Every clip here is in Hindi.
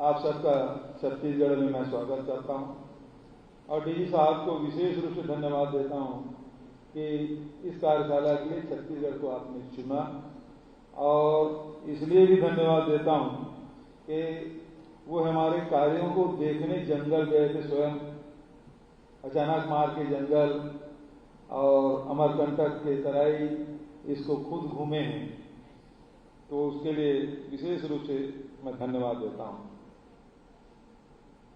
आप सबका छत्तीसगढ़ में मैं स्वागत करता हूं और डीजी साहब को विशेष रूप से धन्यवाद देता हूं कि इस कार्यशाला के लिए छत्तीसगढ़ को आपने चुना, और इसलिए भी धन्यवाद देता हूं कि वो हमारे कार्यों को देखने जंगल गए थे स्वयं, अचानक मार के जंगल और अमरकंटक के तराई इसको खुद घूमे हैं, तो उसके लिए विशेष रूप से मैं धन्यवाद देता हूं।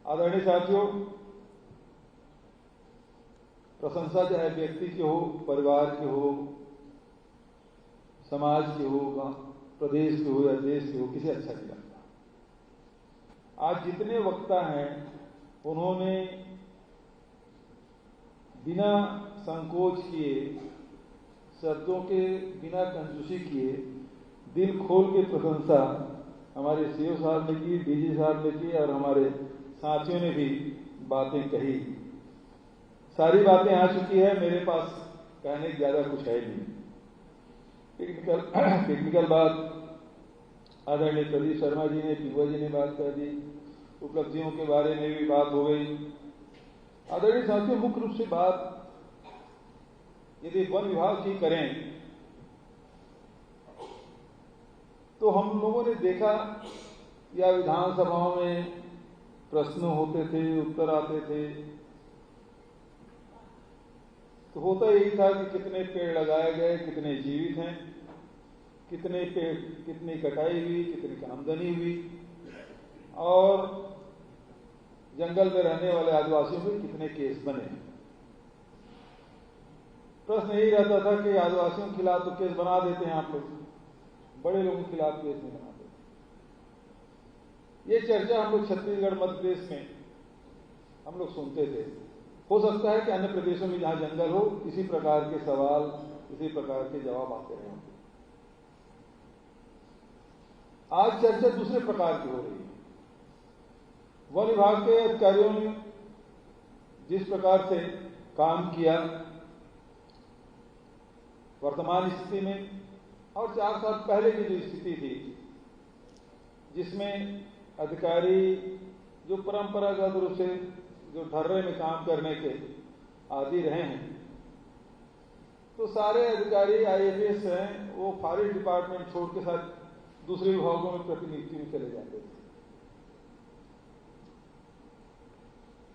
आदरणीय साथियों, प्रशंसा चाहे व्यक्ति की हो, परिवार की हो, समाज की हो, प्रदेश की हो या देश की हो, किसे अच्छा नहीं लगता। आज जितने वक्ता हैं उन्होंने बिना संकोच किए, शब्दों के बिना कंजूसी किए, दिल खोल के प्रशंसा हमारे सीओ साहब ने की, डीजी साहब ने की और हमारे साथियों ने भी बातें कही। सारी बातें आ चुकी है, मेरे पास कहने की ज्यादा कुछ है नहीं। टेक्निकल बात आदरणीय प्रदीप शर्मा जी ने, पीवा जी ने बात कर दी, उपलब्धियों के बारे में भी बात हो गई। आदरणीय साथियों, मुख्य रूप से बात यदि वन विभाग की करें तो हम लोगों ने देखा या विधानसभाओं में प्रश्न होते थे, उत्तर आते थे, तो होता यही था कि कितने पेड़ लगाए गए, कितने जीवित हैं, कितने पेड़, कितनी कटाई हुई, कितनी आमदनी हुई, और जंगल में रहने वाले आदिवासियों के कितने केस बने। प्रश्न यही रहता था कि आदिवासियों के खिलाफ तो केस बना देते हैं आप लोग, बड़े लोगों के खिलाफ केस नहीं बनाते। ये चर्चा हम लोग छत्तीसगढ़ मध्य प्रदेश में हम लोग सुनते थे। हो सकता है कि अन्य प्रदेशों में जहां जंगल हो, इसी प्रकार के सवाल, इसी प्रकार के जवाब आते रहे। आज चर्चा दूसरे प्रकार की हो रही है। वन विभाग के अधिकारियों ने जिस प्रकार से काम किया वर्तमान स्थिति में, और 4 साल पहले की जो स्थिति थी जिसमें अधिकारी जो परंपरागत रूप से जो ढर्रे में काम करने के आदि रहे हैं, तो सारे अधिकारी आईएफएस हैं, वो फॉरेस्ट डिपार्टमेंट छोड़ के साथ दूसरे विभागों में प्रतिनियुक्ति में चले जाते थे।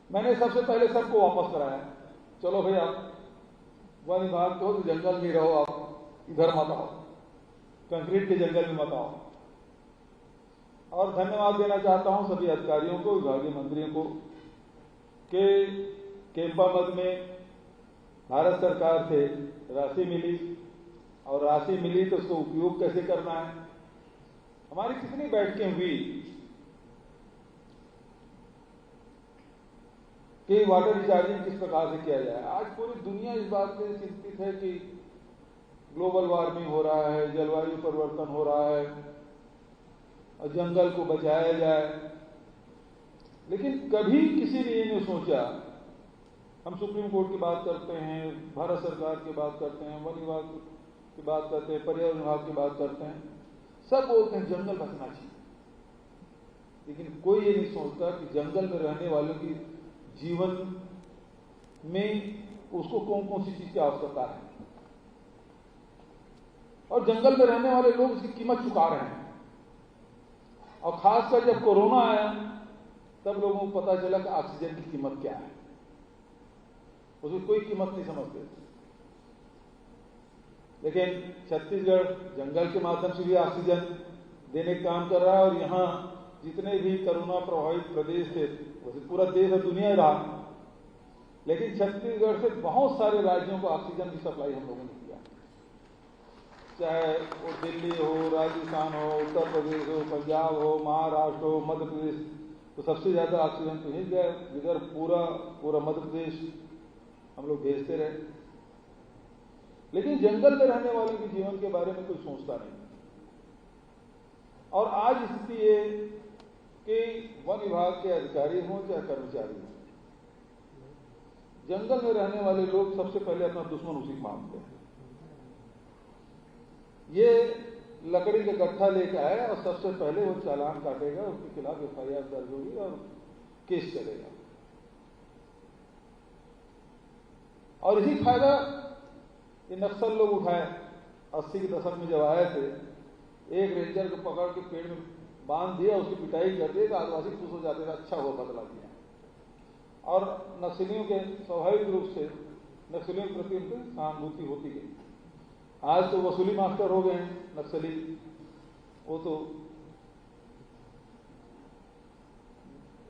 मैंने सबसे पहले सबको वापस कराया, चलो भाई आप वन विभाग तो जंगल में रहो, आप इधर मत आओ, कंक्रीट के जंगल में मत आओ। और धन्यवाद देना चाहता हूं सभी अधिकारियों को, विभागीय मंत्रियों को, कि कैंपा मद में भारत सरकार से राशि मिली, और राशि मिली तो उसको उपयोग कैसे करना है। हमारी कितनी बैठकें हुई कि वाटर रिचार्जिंग किस प्रकार से किया जाए। आज पूरी दुनिया इस बात से चिंतित है कि ग्लोबल वार्मिंग हो रहा है, जलवायु परिवर्तन हो रहा है, और जंगल को बचाया जाए, लेकिन कभी किसी ने ये नहीं सोचा। हम सुप्रीम कोर्ट की बात करते हैं, भारत सरकार की बात करते हैं, वन विभाग की बात करते हैं, पर्यावरण विभाग की बात करते हैं, सब बोलते हैं जंगल बचना चाहिए, लेकिन कोई ये नहीं सोचता कि जंगल में रहने वालों की जीवन में उसको कौन कौन सी चीज की आवश्यकता है, और जंगल में रहने वाले लोग इसकी कीमत चुका रहे हैं। और खासकर जब कोरोना आया तब लोगों को पता चला कि ऑक्सीजन की कीमत क्या है, उसकी कोई कीमत नहीं समझते। लेकिन छत्तीसगढ़ जंगल के माध्यम से भी ऑक्सीजन देने का काम कर रहा है, और यहां जितने भी कोरोना प्रभावित प्रदेश थे, वैसे पूरा देश और दुनिया ही रहा, लेकिन छत्तीसगढ़ से बहुत सारे राज्यों को ऑक्सीजन की सप्लाई हम लोगों ने किया, चाहे वो दिल्ली हो, राजस्थान हो, उत्तर प्रदेश हो, पंजाब हो, महाराष्ट्र हो, मध्य प्रदेश, तो सबसे ज्यादा ऑक्सीजन तो यही गया। इधर पूरा मध्य प्रदेश हम लोग भेजते रहे, लेकिन जंगल में रहने वालों के जीवन के बारे में कोई सोचता नहीं। और आज स्थिति ये कि वन विभाग के अधिकारी हों चाहे कर्मचारी हों, जंगल में रहने वाले लोग सबसे पहले अपना दुश्मन उसी को मानते हैं। ये लकड़ी का गट्ठा लेके आए और सबसे पहले वो चालान काटेगा, उसके खिलाफ FIR दर्ज होगी और केस चलेगा। और यही फायदा ये नक्सल लोग उठाए। 80 के दशक में जब आए थे, एक रेंजर को पकड़ के पेड़ में बांध दिया, उसकी पिटाई कर दी तो आदिवासी खुश हो जाते थे, अच्छा हुआ बदला दिया। और नक्सलियों के स्वाभाविक रूप से नक्सलियों के प्रति उनकी सहानुभूति होती गई। आज तो वसूली मास्टर हो गए हैं नक्सली, वो तो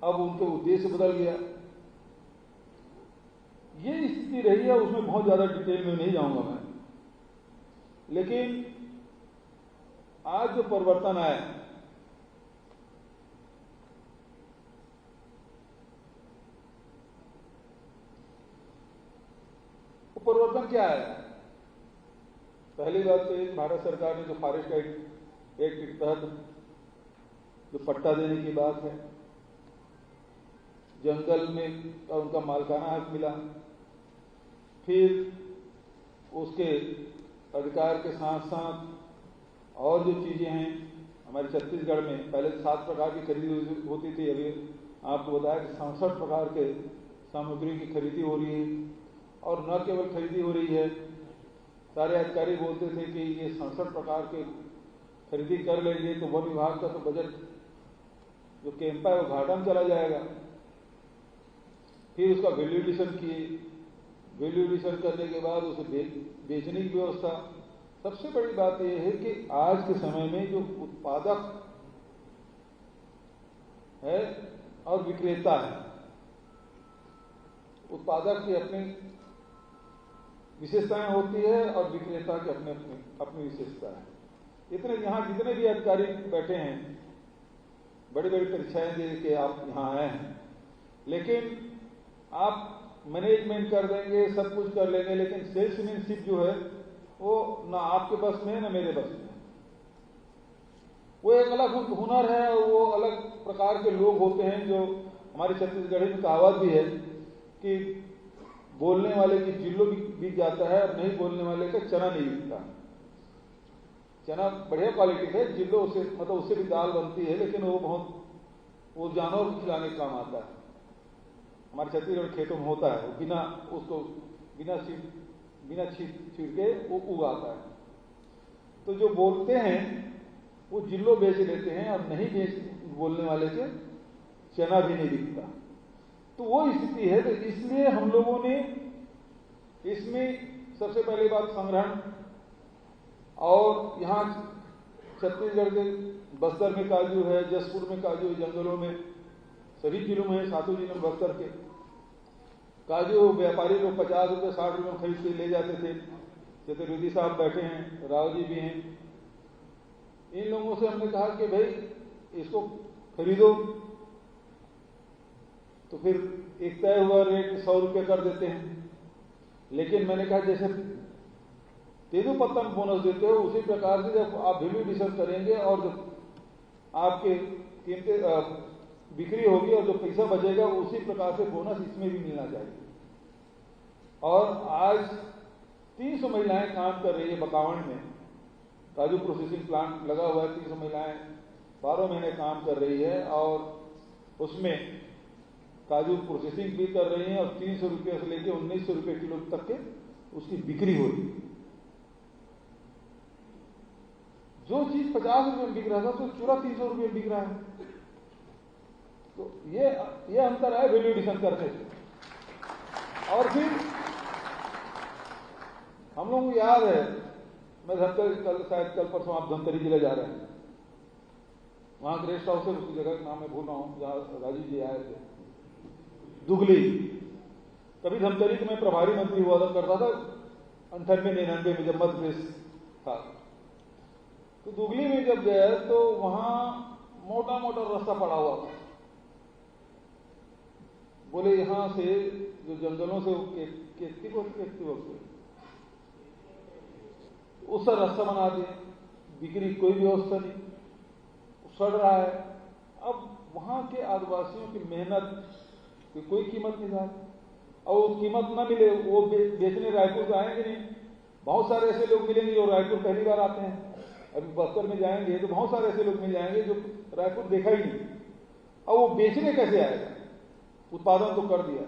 अब उनके उद्देश्य बदल गया। ये स्थिति रही है, उसमें बहुत ज्यादा डिटेल में नहीं जाऊंगा मैं, लेकिन आज जो परिवर्तन आया, वो परिवर्तन क्या आया? पहली बात तो एक, भारत सरकार ने जो फॉरेस्ट एक्ट के तहत जो पट्टा देने की बात है, जंगल में उनका मालकाना हक मिला। फिर उसके अधिकार के साथ साथ और जो चीजें हैं, हमारे छत्तीसगढ़ में पहले 7 प्रकार की खरीदी होती थी, अभी आपको बताया कि 67 प्रकार के सामग्री की खरीदी हो रही है। और न केवल खरीदी हो रही है, सारे अधिकारी बोलते थे कि ये 67 प्रकार के खरीदी कर लेंगे तो वन विभाग का तो बजट जो कैंपा है वो घाटा में चला जाएगा। फिर उसका वैल्यू एडिशन किए, वैल्यू एडिशन करने के बाद उसे बेचने की व्यवस्था। सबसे बड़ी बात यह है कि आज के समय में जो उत्पादक है और विक्रेता है, उत्पादक की अपनी विशेषताएं होती है और विक्रेता की अपनी विशेषता है। इतने यहाँ जितने भी अधिकारी बैठे हैं, बड़ी बड़ी परीक्षाएं दे के आप यहाँ आए हैं, लेकिन आप मैनेजमेंट कर देंगे, सब कुछ कर लेंगे, लेकिन सेल्समैनशिप जो है वो ना आपके बस में है ना मेरे बस में। वो एक अलग हुनर है और वो अलग प्रकार के लोग होते हैं। जो हमारी छत्तीसगढ़ी में कहावत भी है कि बोलने वाले की जिल्लो बिक जाता है और नहीं बोलने वाले का चना नहीं बिकता। चना बढ़िया क्वालिटी है, जिल्लो उसे मतलब उससे भी दाल बनती है, लेकिन वो जानवर को खिलाने का काम आता है। हमारे छत्तीसगढ़ खेतों में होता है, वो बिना छिड़के वो उगाता है। तो जो बोलते हैं वो जिल्लो बेच लेते हैं और नहीं बोलने वाले के चना भी नहीं बिकता। तो वो स्थिति है। तो इसलिए हम लोगों ने इसमें सबसे पहली बात संग्रहण, और यहाँ छत्तीसगढ़ के बस्तर में काजू है, जसपुर में काजू है, जंगलों में सभी जिलों में है, 7 जिलों में बस्तर के काजू व्यापारी लोग 50 रुपये 60 रुपये खरीद के ले जाते थे। चतुर्वेदी साहब बैठे हैं, राव जी भी हैं। इन लोगों से हमने कहा कि भाई इसको खरीदो, तो फिर एक तय हुआ रेट 100 रुपये कर देते हैं। लेकिन मैंने कहा जैसे तेजपत्ता में बोनस देते हो, उसी प्रकार से जब आप वैल्यू एडिशन करेंगे और जब आपके कीमतें बिक्री होगी और जो पैसा बचेगा उसी प्रकार से बोनस इसमें भी मिलना चाहिए। और आज 300 महिलाएं काम कर रही है बकावंड में, काजू प्रोसेसिंग प्लांट लगा हुआ है। 300 महिलाएं 12 महीने काम कर रही है और उसमें काजू प्रोसेसिंग भी कर रही हैं और 300 रुपये से लेकर 1900 रुपये किलो तक के उसकी बिक्री हो रही है। जो चीज 50 रुपये में बिक रहा था तो चूरा 300 रुपये में बिक रहा है। तो ये अंतर है वैल्यू एडिशन करने से। और फिर हम लोगों को याद है, मैं शायद कल परसों आप धमतरी जिले जा रहे हैं, वहां के रेस्ट हाउस है, उसकी जगह का नाम मैं भूल रहा हूं, जहां राजीव जी आए थे, दुगली। कभी धमतरी के मैं प्रभारी मंत्री हुआ करता था 98-99 में, जब मध्य प्रदेश था। तो दुगली में जब गया तो वहां मोटा मोटा रास्ता पड़ा हुआ था। बोले यहां से जो जंगलों से उसका रास्ता बना दिए, बिक्री कोई व्यवस्था नहीं, सड़ रहा है। अब वहां के आदिवासियों की मेहनत की कोई कीमत नहीं था, और वो कीमत ना मिले वो बेचने रायपुर से आएंगे नहीं। बहुत सारे ऐसे लोग मिलेंगे जो रायपुर पहली बार आते हैं, अभी बस्तर में जाएंगे तो बहुत सारे ऐसे लोग मिल जाएंगे जो रायपुर देखा ही नहीं, अब वो बेचने कैसे आएगा? उत्पादन तो कर दिया।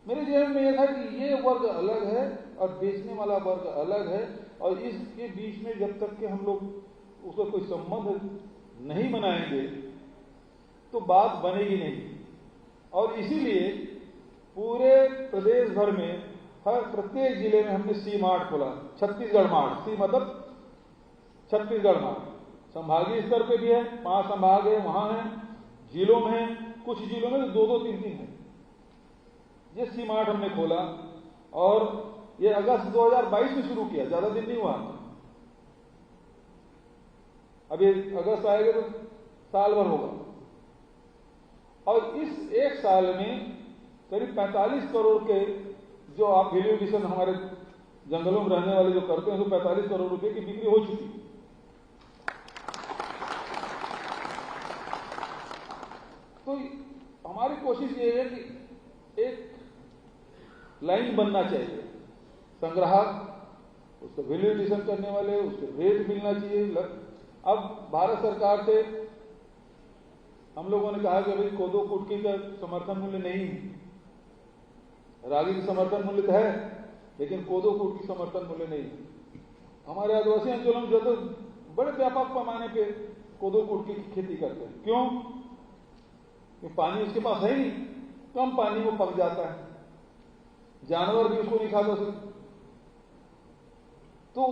मेरे जहन में यह था कि ये वर्ग अलग है और बेचने वाला वर्ग अलग है, और इसके बीच में जब तक कि हम लोग उसका कोई संबंध नहीं बनाएंगे तो बात बनेगी नहीं। और इसीलिए पूरे प्रदेश भर में हर प्रत्येक जिले में हमने सी मार्ट खोला, छत्तीसगढ़ मार्ट। सी मतलब छत्तीसगढ़ मार्ट। संभागीय स्तर पे भी है, 5 संभाग है, वहां है, जिलों में है, कुछ जिलों में तो 2-2, 3-3 है। ये सी मार्ट हमने खोला और ये अगस्त 2022 में शुरू किया, ज्यादा दिन नहीं हुआ। अभी अगस्त आएगा तो साल भर होगा, और इस एक साल में करीब 45 करोड़ के जो आप वैल्यू एडिशन हमारे जंगलों में रहने वाले जो करते हैं, तो 45 करोड़ रुपए की बिक्री हो चुकी। तो हमारी कोशिश ये है कि एक लाइन बनना चाहिए, संग्राहक, उसको वैल्यू एडिशन करने वाले, उसको रेट मिलना चाहिए। अब भारत सरकार से हम लोगों ने कहा कि भाई कोदो कुटकी का समर्थन मूल्य नहीं है, रागी की समर्थन मूल्य तो है लेकिन कोदो कुटकी समर्थन मूल्य नहीं है। हमारे आदिवासी अंचलों में जो तो बड़े व्यापक पैमाने पे कोदो कुटकी की खेती करते हैं। क्यों? कि पानी उसके पास है नहीं, कम पानी वो पक जाता है, जानवर भी उसको नहीं खाता सकते। तो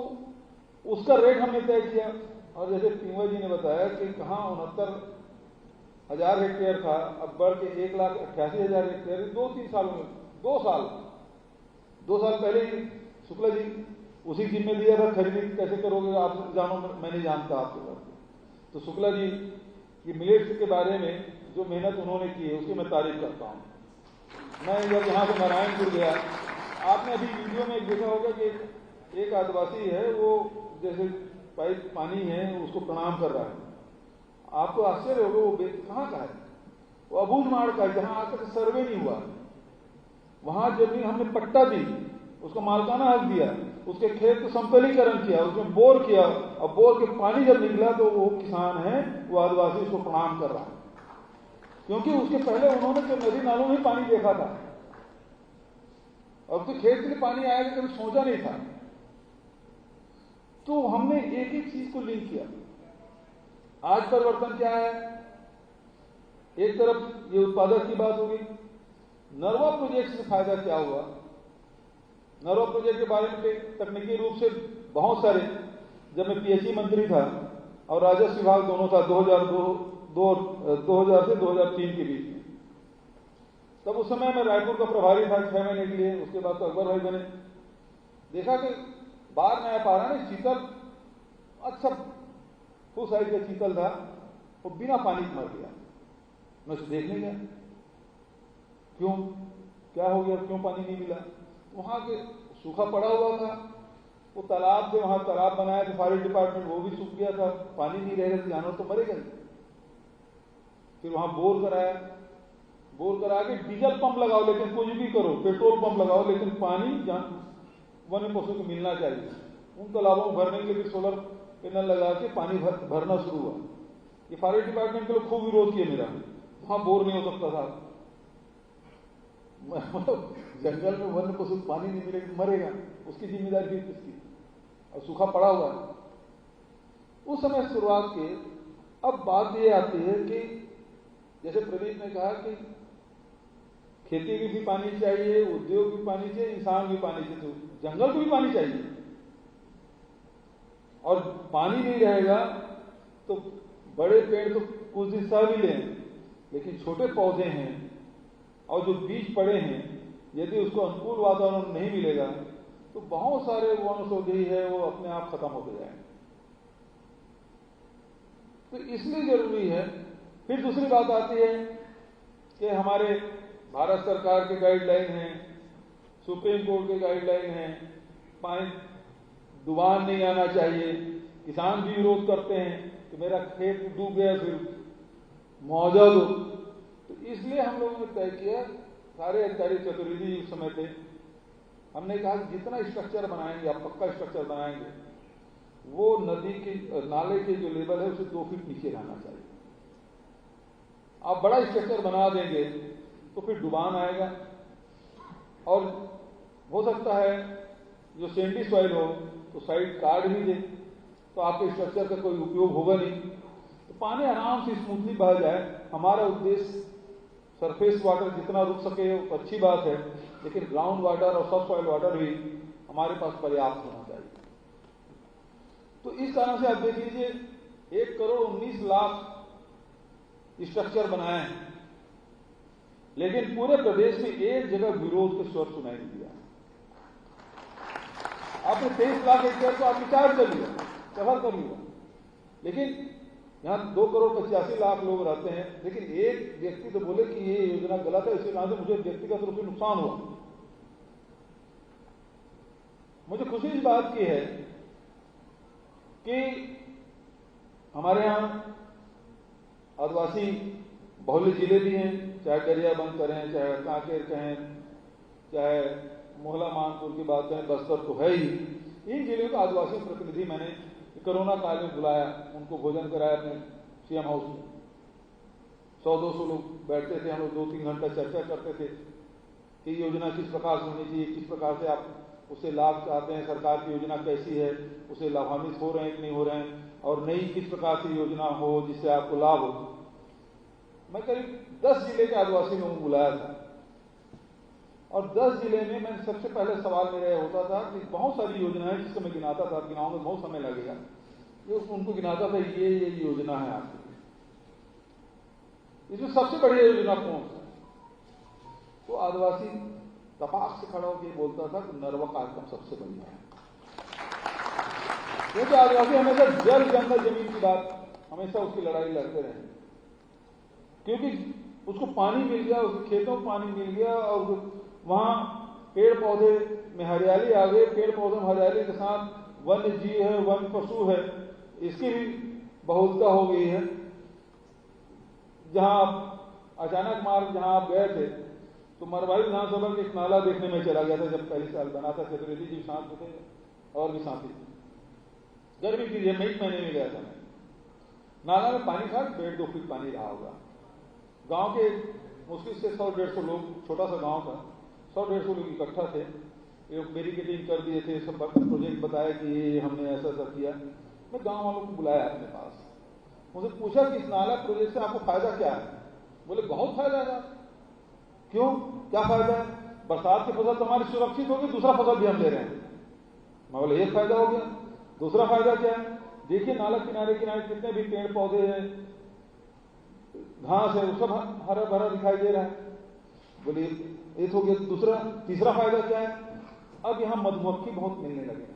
उसका रेट हमने तय किया, और जैसे पिंगवा जी ने बताया कि कहाँ 69,000 हेक्टेयर था, अब बढ़ के 1,88,000 हेक्टेयर 2-3 सालों में, 2 साल पहले ही शुक्ला जी उसी जिम्मे दिया था, खरीदी कैसे करोगे आप जानो, मैं नहीं जानता आपके बारे में। तो शुक्ला जी की मिलेट्स के बारे में जो मेहनत उन्होंने की है उसकी मैं तारीफ करता हूँ। मैं जब यहाँ से नारायणपुर गया, आपने अभी वीडियो में देखा होगा कि एक आदिवासी है, वो जैसे पाइप पानी है उसको प्रणाम कर रहा है। आपको आश्चर्य होगा वो कहाँ का है? वो अबूझ माड़ का है, जहां आज तक सर्वे नहीं हुआ। वहां जमीन हमने पट्टा दी, उसको मालकाना हक दिया, उसके खेत को समतलीकरण किया, उसमें बोर किया, और बोर के पानी जब निकला तो वो किसान है, वो आदिवासी उसको प्रणाम कर रहा है, क्योंकि उसके पहले उन्होंने तो नदी नालों में पानी देखा था, और उसके खेत के लिए पानी आएगा कभी सोचा नहीं था। तो हमने एक एक चीज को लिंक किया। आज परिवर्तन क्या है? एक तरफ ये उत्पादक की बात होगी, नरवा प्रोजेक्ट से फायदा क्या हुआ? नरवा प्रोजेक्ट के बारे में तकनीकी रूप से बहुत सारे, जब मैं पीएचई मंत्री था और राजस्व विभाग दोनों था 2000 से 2003 के बीच में, तब उस समय मैं रायपुर का प्रभारी था 6 महीने के लिए। उसके बाद तो अकबर भाई बने। देखा कि बाढ़ में आ रहा है, चीतल अच्छा फुल साइज का चीतल था, वो बिना पानी मर गया। मैं उसे देखने गया, क्यों, क्या हो गया, क्यों पानी नहीं मिला? वहां के सूखा पड़ा हुआ था, वो तालाब से, वहां तालाब बनाया था फॉरेस्ट डिपार्टमेंट, वो भी सूख गया था, पानी नहीं रहेगा तो जानवर तो मरेगा। फिर वहां बोर कराया, बोर करा के डीजल पंप लगाओ, लेकिन कुछ भी करो, पेट्रोल पंप लगाओ, लेकिन पानी वन्य पशु को मिलना चाहिए। उन तालाबों को भरने के लिए फिर सोलर पैनल लगा के पानी भरना शुरू हुआ। ये फॉरेस्ट डिपार्टमेंट के लोग खूब विरोध किए मेरा, वहां बोर नहीं हो सकता था। मतलब जंगल में वन्य पशु पानी नहीं मिलेगा मरेगा, उसकी जिम्मेदारी भी किसकी? और सूखा पड़ा हुआ है। उस समय शुरुआत के, अब बात ये आती है कि जैसे प्रदीप ने कहा कि खेती की भी पानी चाहिए, उद्योग भी पानी चाहिए, इंसान भी पानी चाहिए, तो जंगल को भी पानी चाहिए। और पानी नहीं रहेगा तो बड़े पेड़ तो कुछ दिन सह भी लें, लेकिन छोटे पौधे हैं और जो बीज पड़े हैं, यदि उसको अनुकूल वातावरण नहीं मिलेगा तो बहुत सारे वनौषधि है वो अपने आप खत्म होते जाएंगे। तो इसलिए जरूरी है। फिर दूसरी बात आती है कि हमारे भारत सरकार के गाइडलाइन हैं, सुप्रीम कोर्ट के गाइडलाइन हैं, पानी डुबान नहीं आना चाहिए। किसान भी विरोध करते हैं कि मेरा खेत डूब गया फिर मुआवजा दो। तो इसलिए हम लोगों ने तय किया, सारे अधिकारी चतुर्वेदी उस समय थे, हमने कहा कि जितना स्ट्रक्चर बनाएंगे, आप पक्का स्ट्रक्चर बनाएंगे वो नदी के नाले के जो लेवल है उसे 2 फीट नीचे रहना चाहिए। आप बड़ा स्ट्रक्चर बना देंगे तो फिर डुबान आएगा, और हो सकता है जो सैंडी सॉइल हो तो साइड काट भी दे, तो आपके स्ट्रक्चर का कोई उपयोग होगा नहीं। तो पानी आराम से स्मूथली बह जाए। हमारा उद्देश्य सरफेस वाटर जितना रुक सके वो अच्छी बात है, लेकिन ग्राउंड वाटर और सब सॉइल वाटर भी हमारे पास पर्याप्त होना चाहिए। तो इस कारण से आप देख लीजिए 1,19,00,000 स्ट्रक्चर बनाए हैं, लेकिन पूरे प्रदेश में एक जगह विरोध के स्वर सुनाई नहीं दिया। आपने 23 लाख हेक्टेयर को आप विचार कर लिया, कवर कर लिया, लेकिन यहां 2,85,00,000 लोग रहते हैं, लेकिन एक व्यक्ति तो बोले कि ये योजना गलत है, इसके कारण से मुझे व्यक्तिगत रूप से नुकसान हुआ। मुझे खुशी इस बात की है कि हमारे यहां आदिवासी बहुल्य जिले भी हैं, चाहे गरियाबंद करें, चाहे कांकेर कहें, चाहे मोहला मानपुर की बात करें, बस्तर तो है ही। इन जिलों का आदिवासी प्रतिनिधि मैंने कोरोना काल में बुलाया, उनको भोजन कराया अपने सीएम हाउस में। 100-200 लोग बैठते थे, हम लोग 2-3 घंटा चर्चा करते थे कि योजना किस प्रकार से होनी चाहिए, किस प्रकार से आप उससे लाभ चाहते हैं, सरकार की योजना कैसी है, उसे लाभान्वित हो रहे हैं कि नहीं हो रहे हैं, और नई किस प्रकार से योजना हो जिससे आपको लाभ हो। मैं करीब 10 जिले के आदिवासी लोगों को बुलाया था, और 10 जिले में मैं सबसे पहले सवाल मेरा यह होता था कि बहुत सारी योजनाएं जिसको मैं गिनाता था, गिनाऊं में बहुत समय लगेगा, ये उनको गिनाता था ये योजना है आपकी, इसमें सबसे बढ़िया योजना कौन सा? तो आदिवासी तपाक से खड़ा होकर बोलता था कि नरवा कार्यक्रम सबसे बढ़िया है। क्योंकि आदिवासी हमेशा जल जंगल जमीन की बात हमेशा उसकी लड़ाई लड़ते रहे, क्योंकि उसको पानी मिल गया, उसके खेतों में पानी मिल गया, और वहां पेड़ पौधे में हरियाली आ गई, पेड़ पौधों में हरियाली के साथ वन्य जीव है, वन्य पशु है, इसकी भी बहुलता हो गई है। जहां अचानक मार्ग जहां आप गए थे तो मरवाही विधानसभा के एक नाला देखने में चला गया था, जब पहले साल बना था, चतुर्वेदी जी साथ थे और भी साथी, गर्मी की मई महीने में गया था मैं। नाला में पानी था, 1.5-2 फीट पानी रहा होगा। गांव के मुश्किल से 100-150 लोग, छोटा सा गांव था, 100-150 लोग इकट्ठा थे, एक बैरिकेडिंग कर दिए थे, सब प्रोजेक्ट बताया कि हमने ऐसा ऐसा किया। मैं गांव वालों को बुलाया अपने पास, मुझे पूछा कि इस नाला प्रोजेक्ट से आपको फायदा क्या है? बोले बहुत फायदा है। क्यों, क्या फायदा है? बरसात की फसल तो हमारी सुरक्षित होगी, दूसरा फसल भी हम ले रहे हैं। मैं बोले एक फायदा हो गया, दूसरा फायदा क्या है? देखिए नाला किनारे किनारे कितने भी पेड़ पौधे हैं, घास है, वो सब हरा भरा दिखाई दे रहा है। बोले एक हो गया, दूसरा तीसरा फायदा क्या है? अब यहां मधुमक्खी बहुत मिलने लगे,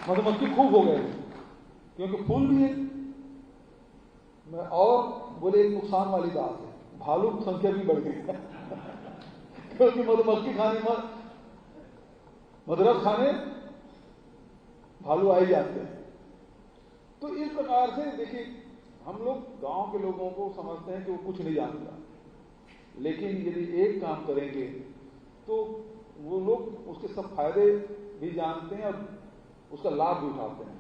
मधुमक्खी खूब हो गए, क्योंकि फूल भी है। और बोले एक नुकसान वाली बात है, भालू की संख्या भी बढ़ गई क्योंकि मधुमक्खी खाने मधुरक खाने भालू आ ही जाते हैं। तो इस प्रकार से देखिए, हम लोग गांव के लोगों को समझते हैं कि वो कुछ नहीं जानता, लेकिन यदि एक काम करेंगे तो वो लोग उसके सब फायदे भी जानते हैं और उसका लाभ भी उठाते हैं।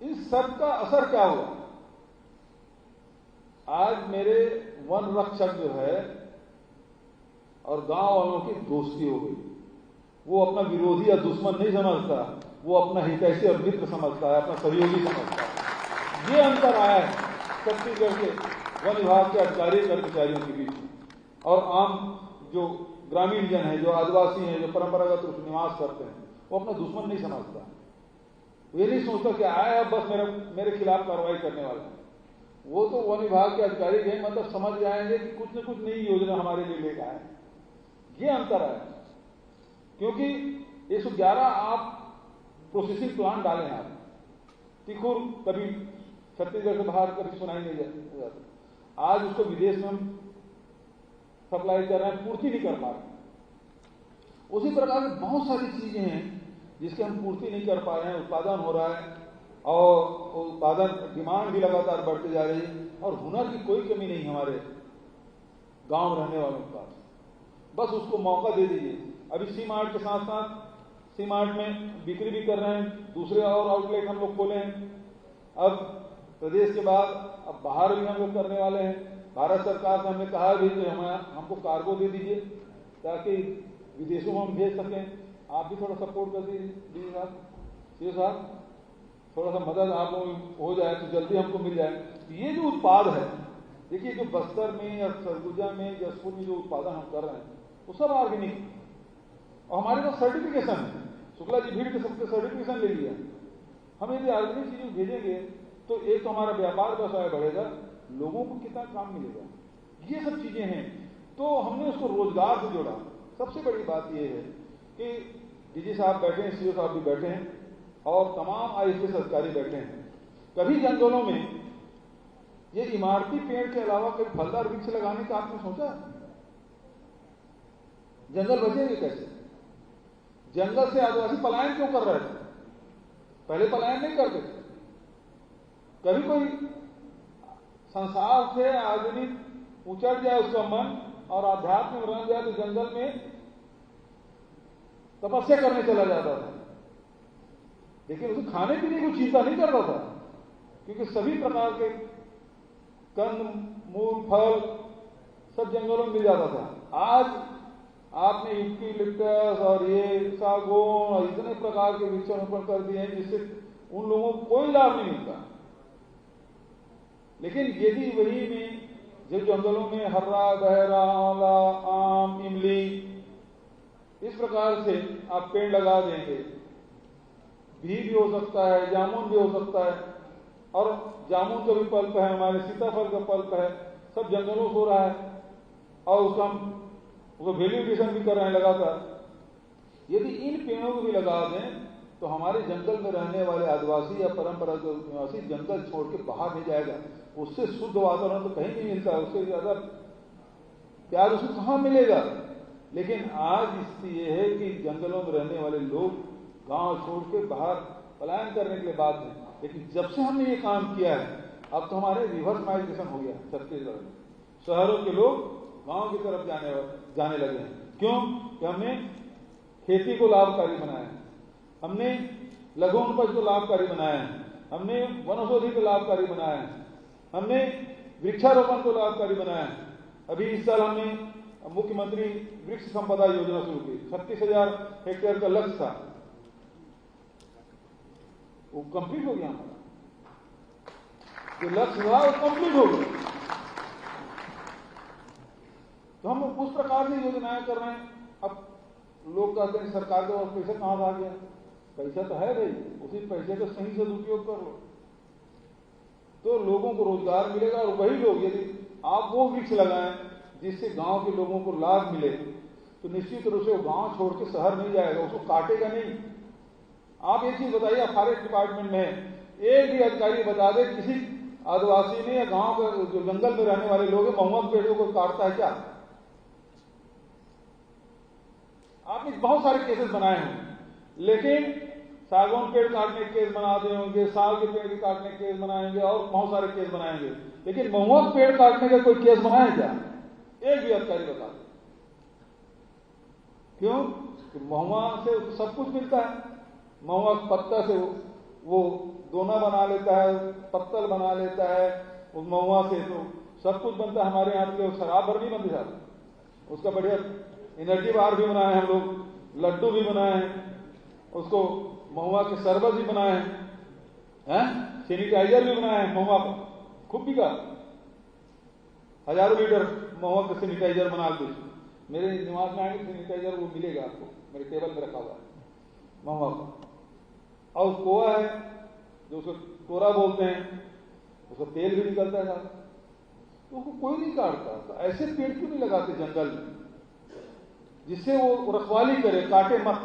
इस सब का असर क्या हुआ? आज मेरे वन रक्षक जो है और गांव वालों की दोस्ती हो गई। वो अपना विरोधी या दुश्मन नहीं समझता, वो अपना हितैषी और मित्र समझता है, अपना सहयोगी समझता है। ये अंतर आया है छत्तीसगढ़ के वन विभाग के अधिकारी कर्मचारियों के बीच और आम जो ग्रामीण जन है, जो आदिवासी हैं, जो परंपरागत रूप से निवास करते हैं, वो अपना दुश्मन नहीं समझता। ये नहीं सोचता कि आया बस मेरे खिलाफ कार्रवाई करने वाला। वो तो वन विभाग के अधिकारी गए, मतलब समझ जाएंगे कि कुछ न कुछ नई योजना हमारे लिए लेकर आए। ये अंतर है, क्योंकि 111 आप प्रोसेसिंग प्लांट डाले हैं, आप तिखुर कभी छत्तीसगढ़ से बाहर कभी सुनाई नहीं जाता, आज उसको विदेश में हम सप्लाई कर रहे हैं, पूर्ति नहीं कर पा रहे। उसी प्रकार से बहुत सारी चीजें हैं जिसके हम पूर्ति नहीं कर पा रहे हैं, उत्पादन हो रहा है और उत्पादन डिमांड भी लगातार बढ़ती जा रही है, और हुनर की कोई कमी नहीं हमारे गांव रहने वालों के पास। बस उसको मौका दे दीजिए। अभी सी मार्ट के साथ साथ सी मार्ट में बिक्री भी कर रहे हैं, दूसरे और आउटलेट हम लोग खोले हैं। अब प्रदेश के बाद अब बाहर भी हम लोग करने वाले हैं। भारत सरकार से हमने कहा भी कि हमको कार्गो दे दीजिए ताकि विदेशों में हम भेज सकें। आप भी थोड़ा सपोर्ट कर दीजिए साहब, थोड़ा सा मदद आप लोग हो जाए तो जल्दी हमको मिल जाए। ये जो उत्पाद है, देखिए जो बस्तर में या सरगुजा में, जसपुर में जो उत्पादन हम कर रहे हैं वो सब ऑर्गेनिक, और हमारे पास सर्टिफिकेशन है। शुक्ला जी भीड़ के सबके सर्टिफिकेशन ले लिया। हम यदि ऑर्गेनिक चीजें भेजेंगे तो एक तो हमारा व्यापार व्यवसाय बढ़ेगा, लोगों को कितना काम मिलेगा, ये सब चीजें हैं। तो हमने उसको रोजगार से जोड़ा। सबसे बड़ी बात यह है कि डीजी साहब बैठे हैं, सीओ साहब भी बैठे हैं और तमाम आईएएस अधिकारी बैठे हैं। कभी जंगलों में ये इमारती पेड़ के अलावा कोई फलदार वृक्ष लगाने का आपने सोचा? जंगल बचेंगे कैसे? जंगल से आदिवासी पलायन क्यों कर रहे थे? पहले पलायन नहीं करते थे। कभी कोई संसार से आदमी उचट जाए, उसका मन और आध्यात्म में रंग जाए तो जंगल में तपस्या करने चला जाता था। लेकिन उसे खाने पीने की चिंता नहीं करता था, क्योंकि सभी प्रकार के कंद मूल फल सब जंगलों में मिल जाता था। आज आपने यूकेलिप्टस और ये सागौन और इतने प्रकार के वृक्षारोपण कर दिए हैं जिससे उन लोगों को कोई लाभ नहीं मिलता। लेकिन यदि वही में जो जंगलों में हर्रा, बहरा, आंवला, आम, इमली इस प्रकार से आप पेड़ लगा देंगे, भी हो सकता है, जामुन भी हो सकता है, और जामुन का भी पल्प है, हमारे सीताफल का पल्प है, सब जंगलों से हो रहा है और उसका हम वैल्यू एडिशन भी कर रहे हैं लगातार। यदि इन पेड़ों को भी लगा दें तो हमारे जंगल में रहने वाले आदिवासी या परंपरागत निवासी जंगल छोड़ के बाहर नहीं जाएगा। उससे शुद्ध वातावरण तो कहीं नहीं मिलता, उससे ज्यादा प्यार उसको कहां मिलेगा। लेकिन आज स्थिति यह है कि जंगलों में रहने वाले लोग गांव छोड़ के बाहर पलायन करने के लिए बात है। लेकिन जब से हमने ये काम किया है, अब तो हमारे रिवर्स माइग्रेशन हो गया छत्तीसगढ़ में। शहरों के लोग गांव की तरफ जाने लगे हैं। क्यों? कि हमने खेती को लाभकारी बनाया है, हमने लघु उपज को लाभकारी बनाया है, हमने वनौषधि को लाभकारी बनाया है, हमने वृक्षारोपण को लाभकारी बनाया है। अभी इस साल हमने मुख्यमंत्री वृक्ष संपदा योजना शुरू की। 36,000 हेक्टेयर का लक्ष्य था, वो कंप्लीट हो गया। हमारा जो लक्ष्य हुआ वो कंप्लीट हो गया। तो हम उस प्रकार से योजनाएं कर रहे हैं। अब लोग कहते हैं सरकार के पास पैसा कहां से आ गया? पैसा तो है भाई, उसी पैसे का सही सदुपयोग कर लो तो लोगों को रोजगार मिलेगा। और वही लोग, यदि आप वो वृक्ष लगाएं जिससे गांव के लोगों को लाभ मिले, तो निश्चित रूप से वो गांव छोड़ के शहर नहीं जाएगा, उसको काटेगा नहीं। आप एक चीज बताइए, फॉरेस्ट डिपार्टमेंट में एक भी अधिकारी बता दे किसी आदिवासी ने या गांव के जो जंगल में रहने वाले लोग हैं महुआ के पेड़ों को काटता है क्या? आपने बहुत सारे केसेस बनाए हैं, लेकिन सागौन पेड़ काटने के केस बना दे होंगे, साल के पेड़ के काटने के केस बनाएंगे और बहुत सारे केस बनाएंगे, लेकिन महुआ पेड़ काटने का कोई केस बनाए क्या? एक भी अधिकारी बता दे। क्यों? कि महुआ से सब कुछ मिलता है। महुआ पत्ता से वो दोना बना लेता है, पत्तल बना लेता है, उस महुआ से तो सब कुछ बनता है। हमारे यहाँ के शराब भर नहीं बनती साहब, उसका बढ़िया एनर्जी बार भी बनाए हैं हम लोग, लड्डू भी बनाए हैं, उसको महुआ के शरबत भी बनाए हैं, सैनिटाइजर भी बनाए हैं महुआ का, खूब बिका। हजारों लीटर महुआ का सैनिटाइजर बना दीजिए। मेरे निवास में आएंगे सैनिटाइजर वो मिलेगा आपको, मेरे टेबल में रखा हुआ है महुआ का। और कोआ है जो उसको कोरा बोलते हैं, उसका तेल भी निकलता है साहब, तो उसको कोई नहीं काटता। तो ऐसे पेड़ क्यों नहीं लगाते जंगल में जिससे वो रखवाली करे, काटे मत।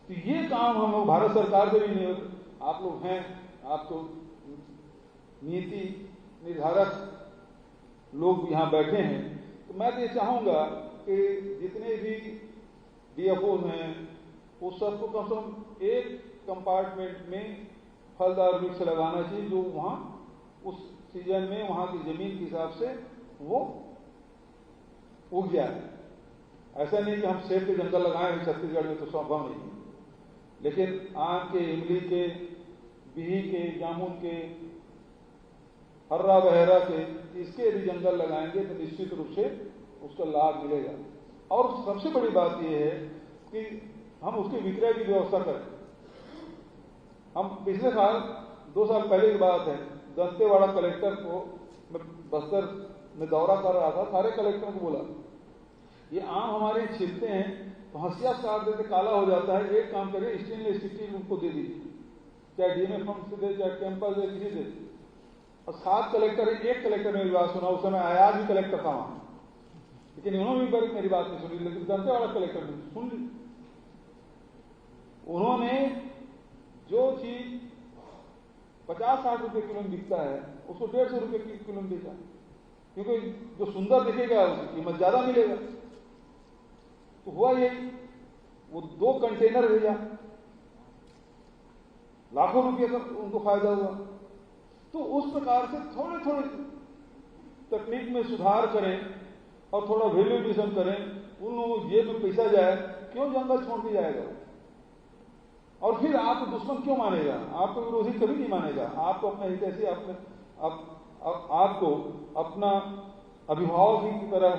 तो ये काम हम लोग भारत सरकार से भी नहीं, आप लोग हैं, आप तो नीति निर्धारक लोग यहाँ बैठे हैं, तो मैं तो ये चाहूंगा कि जितने भी डीएफओ हैं उस सबको कम से कम एक कंपार्टमेंट में फलदार वृक्ष लगाना चाहिए, जो वहां उस सीजन में वहां की जमीन के हिसाब से वो उग जाए। ऐसा नहीं कि हम सेब के जंगल लगाए छत्तीसगढ़ में, तो संभव नहीं है। लेकिन आम के, इमली के, बिही के, जामुन के, हर्रा बहरा के, इसके यदि जंगल लगाएंगे तो निश्चित रूप से उसका लाभ मिलेगा। और सबसे बड़ी बात यह है कि हम उसके विक्रय की व्यवस्था करें। हम पिछले साल 2 साल पहले की बात है, दंतेवाड़ा कलेक्टर को मैं बस्तर में दौरा कर रहा था, सारे कलेक्टरों को बोला ये आम हमारे छिलते हैं तो हंसिया काट देते, काला हो जाता है, एक काम करिए स्टेनलेस स्टील उनको दे दीजिए, चाहे डीएमएफ फंड से दे, चाहे कैंपस दे, किसी से। और 7 कलेक्टर, एक कलेक्टर ने मेरी बात सुना, उस समय आयाज भी कलेक्टर था वहां, लेकिन उन्होंने भी मेरी बात नहीं सुनी, लेकिन दंतेवाड़ा कलेक्टर ने सुन ली। उन्होंने जो चीज 50-60 रुपए किलो में बिकता है उसको 150 रुपए किलो में बेचा, क्योंकि जो सुंदर दिखेगा उसकी कीमत ज्यादा मिलेगा। तो हुआ यही, वो 2 कंटेनर भेजा, लाखों रुपये का उनको फायदा हुआ। तो उस प्रकार से थोड़े थोड़े तकनीक में सुधार करें और थोड़ा वैल्यू एडिशन करें, उन लोगों को जेब में पैसा जाए, क्यों जंगल छोड़ के जाएगा? और फिर आपको दुश्मन क्यों मानेगा? आपको विरोधी कभी नहीं मानेगा। आपको अपना हित ऐसे आपको अपना अभिभावक की तरह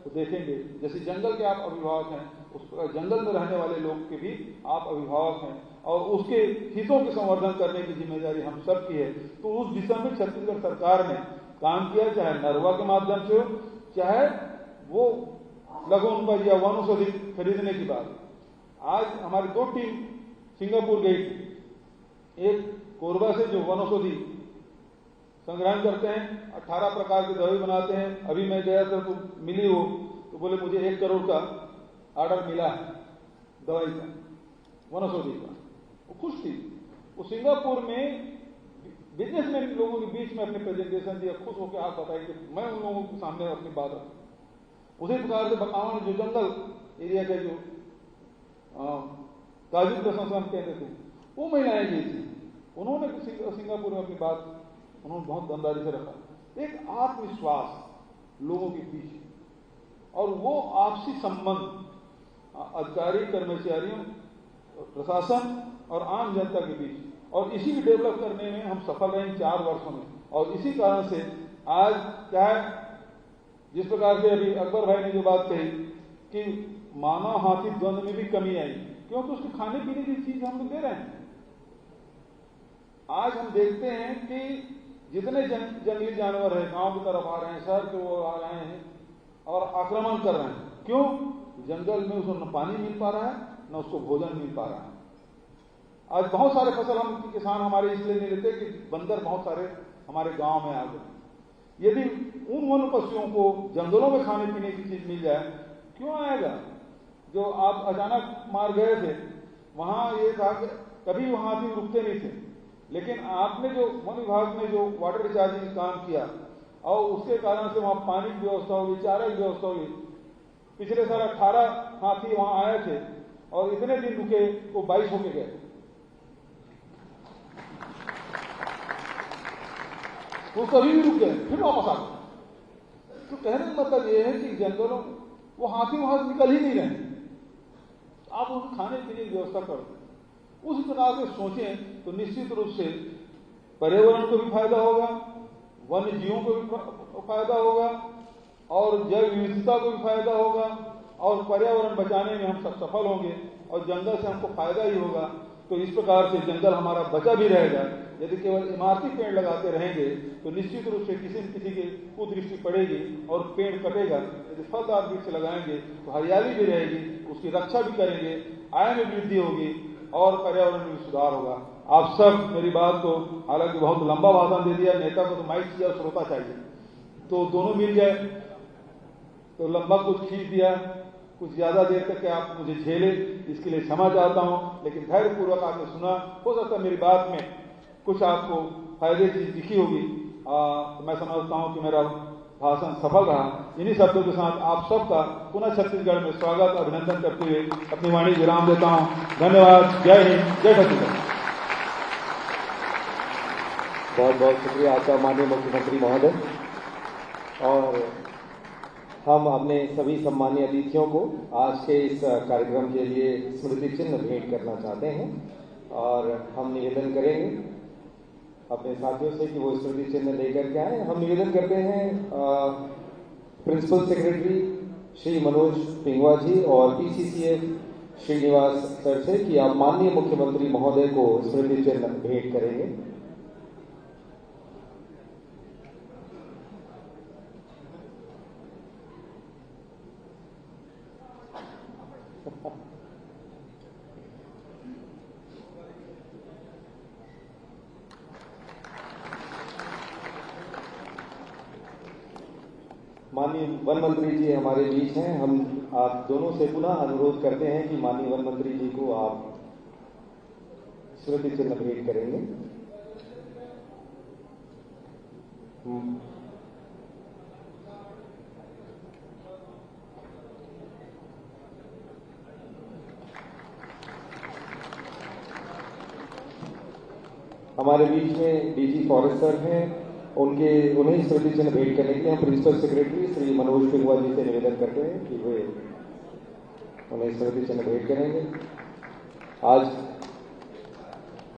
देखेंगे, जैसे जंगल के आप अभिभावक हैं, उस जंगल में रहने वाले लोग के भी आप अभिभावक हैं, और उसके हितों के संवर्धन करने की जिम्मेदारी हम सब की है। तो उस दिशा में छत्तीसगढ़ सरकार ने काम किया, चाहे नरवा के माध्यम से हो, चाहे वो लघु वनोपज या वनौषधि खरीदने की बात। आज हमारी 2 टीम सिंगापुर गई थी, एक कोरबा से जो वनौषधि संग्रहण करते हैं, 18 प्रकार की दवाई बनाते हैं। अभी मैं गया था तो मिली वो, तो बोले मुझे 1 करोड़ का ऑर्डर मिला है दवाई का, वनौषधि का। वो खुश थी। वो सिंगापुर में बिजनेसमैन लोगों के बीच में अपने प्रेजेंटेशन दिया, खुश होकर आप बताइए कि मैं उन लोगों के सामने अपनी बात रखूं। उसी प्रकार से बताओ ने जो जंगल एरिया के जो काजू प्रसंस्करण कहते थे, वो महिलाएं गई थी, उन्होंने सिंगापुर में अपनी बात उन्होंने बहुत दमदारी से रखा। एक आत्मविश्वास लोगों के बीच, और वो आपसी संबंध अधिकारी, कर्मचारियों, प्रशासन और आम जनता के बीच, और इसी को डेवलप करने में हम सफल रहे 4 वर्षों में। और इसी कारण से आज क्या है, जिस प्रकार से अभी अकबर भाई ने जो बात कही कि मानव हाथी द्वंद में भी कमी आई, क्योंकि उसको खाने पीने की चीज हम लोग दे रहे हैं। आज हम देखते हैं कि जितने जंगली जानवर है गांव की तरफ आ रहे हैं, शहर के वो आ रहे हैं और आक्रमण कर रहे हैं। क्यों? जंगल में उसको न पानी मिल पा रहा है, न उसको भोजन मिल पा रहा है। आज बहुत सारे फसल हम किसान हमारे इसलिए नहीं लेते कि बंदर बहुत सारे हमारे गांव में आ गए। यदि उन वन पशुओं को जंगलों में खाने पीने की चीज मिल जाए, क्यों आएगा? जो आप अचानक मार गए थे, वहां ये था कि कभी वहां भी रुकते नहीं थे, लेकिन आपने जो वन विभाग ने जो वाटर रिचार्जिंग काम किया और उसके कारण से वहां पानी की व्यवस्था होगी, चारे की व्यवस्था होगी। पिछले साल 18 हाथी वहां आए थे और इतने दिन रुके वो 22 होके गए। वो कभी भी रुक गए, फिर वापस आ गए। तो कहने का मतलब ये है कि जंगलों वो हाथी वहां निकल ही नहीं रहे, आप उनको खाने पीने की व्यवस्था कर दें। उस प्रकार से सोचें तो निश्चित रूप से पर्यावरण को भी फायदा होगा, वन्य जीवों को भी फायदा होगा, और जैव विविधता को भी फायदा होगा, और पर्यावरण बचाने में हम सब सफल होंगे, और जंगल से हमको फायदा ही होगा। तो इस प्रकार से जंगल हमारा बचा भी रहेगा। यदि केवल इमारती पेड़ लगाते रहेंगे तो निश्चित रूप से किसी न किसी की कुदृष्टि पड़ेगी और पेड़ कटेगा। यदि फलदार वृक्ष लगाएंगे तो हरियाली भी रहेगी, उसकी रक्षा भी करेंगे, आय में वृद्धि होगी और पर्यावरण में भी सुधार होगा। आप सब मेरी बात को, हालांकि बहुत लंबा भाषण दे दिया, नेता को तो माइक चाहिए और श्रोता चाहिए, तो दोनों मिल गए, तो लंबा कुछ खींच दिया, कुछ ज्यादा देर तक आप मुझे झेले, इसके लिए क्षमा चाहता हूं। लेकिन धैर्यपूर्वक आपने सुना, हो सकता है मेरी बात में कुछ आपको फायदे चीज दिखी होगी। तो मैं समझता हूं कि मेरा भाषण सफल रहा। इन्हीं शब्दों के साथ आप सबका पुनः छत्तीसगढ़ में स्वागत, अभिनंदन करते हुए अपनी वाणी विराम देता हूं। धन्यवाद। जय हिंद, जय छत्तीसगढ़। बहुत बहुत शुक्रिया आपका माननीय मुख्यमंत्री महोदय। और हम अपने सभी सम्मानीय अतिथियों को आज के इस कार्यक्रम के लिए स्मृति चिन्ह भेंट करना चाहते हैं। और हम निवेदन करेंगे अपने साथियों से कि वो स्मृति चिन्ह लेकर के आए। हम निवेदन करते हैं प्रिंसिपल सेक्रेटरी श्री मनोज पिंगवा जी और पीसीसीएफ श्रीनिवास सर से कि आप माननीय मुख्यमंत्री महोदय को स्मृति चिन्ह भेंट करेंगे। माननीय वन मंत्री जी हमारे बीच हैं। हम आप दोनों से पुनः अनुरोध करते हैं कि माननीय वन मंत्री जी को आप स्मृति चिन्ह भेंट करेंगे। हमारे बीच में डीजी फॉरेस्टर हैं, उन्हें स्मृति चिन्ह भेंट करने के लिए हम प्रिंसिपल सेक्रेटरी श्री मनोज पिंगवा जी से निवेदन करते हैं कि वे उन्हें स्मृति चिन्ह भेंट करेंगे। आज